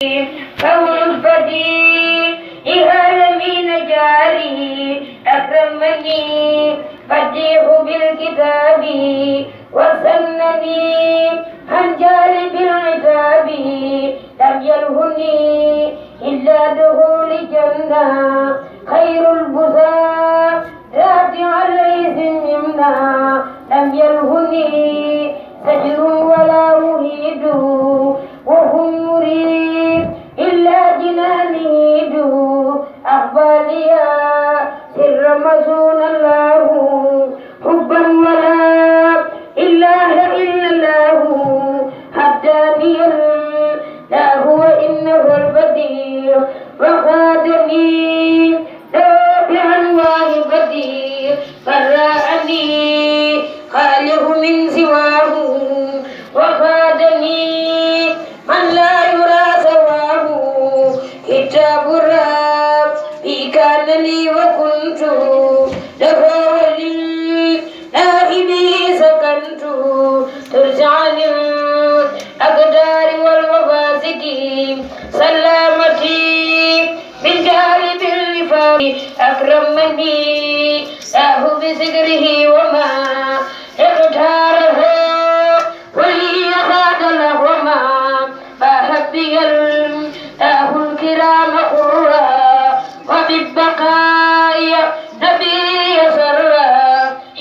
قول البديع من جاري أكرمني بديع بالكتاب وسنني عن جانب العتاب لم يلهني إلا دخول الجنة خير البزار رافع ليس يمنى لم يلهني سجن ولا أريد وهم مريد إلا جناني أخباليا سر مسون الله حبا ولا إله إلا الله حداني لا هو إنه البديع وخادني تابعا واهبتي فرأني خالق من سواه وخادني من لا يرى سواه كتاب ربي كان لي وكنت له ولي نائبي سكنت ترجعن الأقدار والمفاسد سلامتي من جانب الوفاق أكرمني له بذكره وما اختاره ولي خاد له وما فهبي الله الكرام قرا وبالبقاء نبي سرا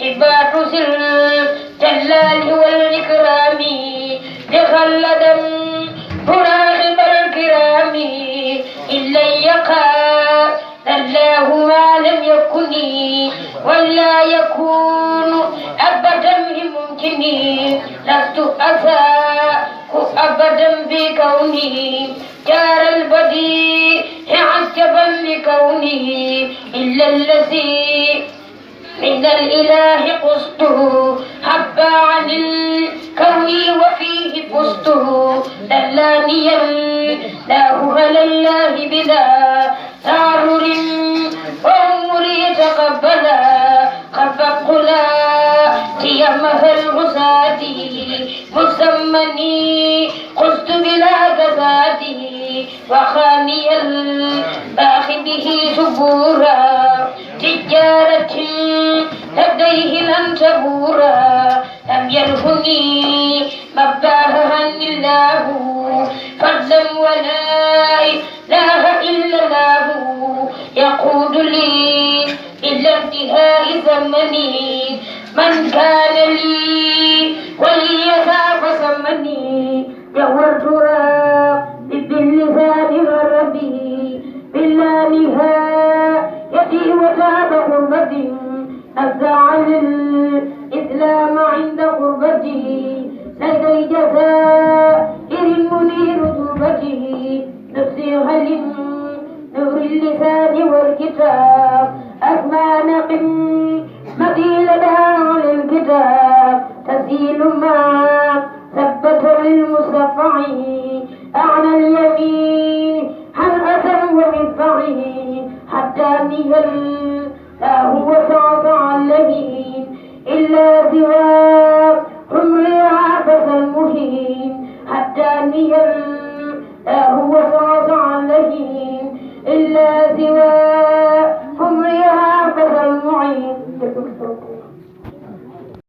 حبات الجلال والإكرام لخلدا مراقب الكرام إلا يقى الله ما لم يكن ولا يكون أبدا بممكن لست أساء أبدا بكوني جار البديع عجبا لكوني إلا الذي من الإله قصته حب عن الكون وفيه فزته دلاني الله على الله بلا تعرر وأمري تقبلا خفق قيامها الغساة مسمني قصت بلا غزاتي وخاني الباخ به سبورا تجارة لديه لن تبورا لم يلهني مباها الله فضلا ولا إله إلا الله يقود لي إلا انتهاء زمني من كان لي وليذا فسمني جورت ربي باللسان غربي بالله نهايتي وتاب غربتي نزع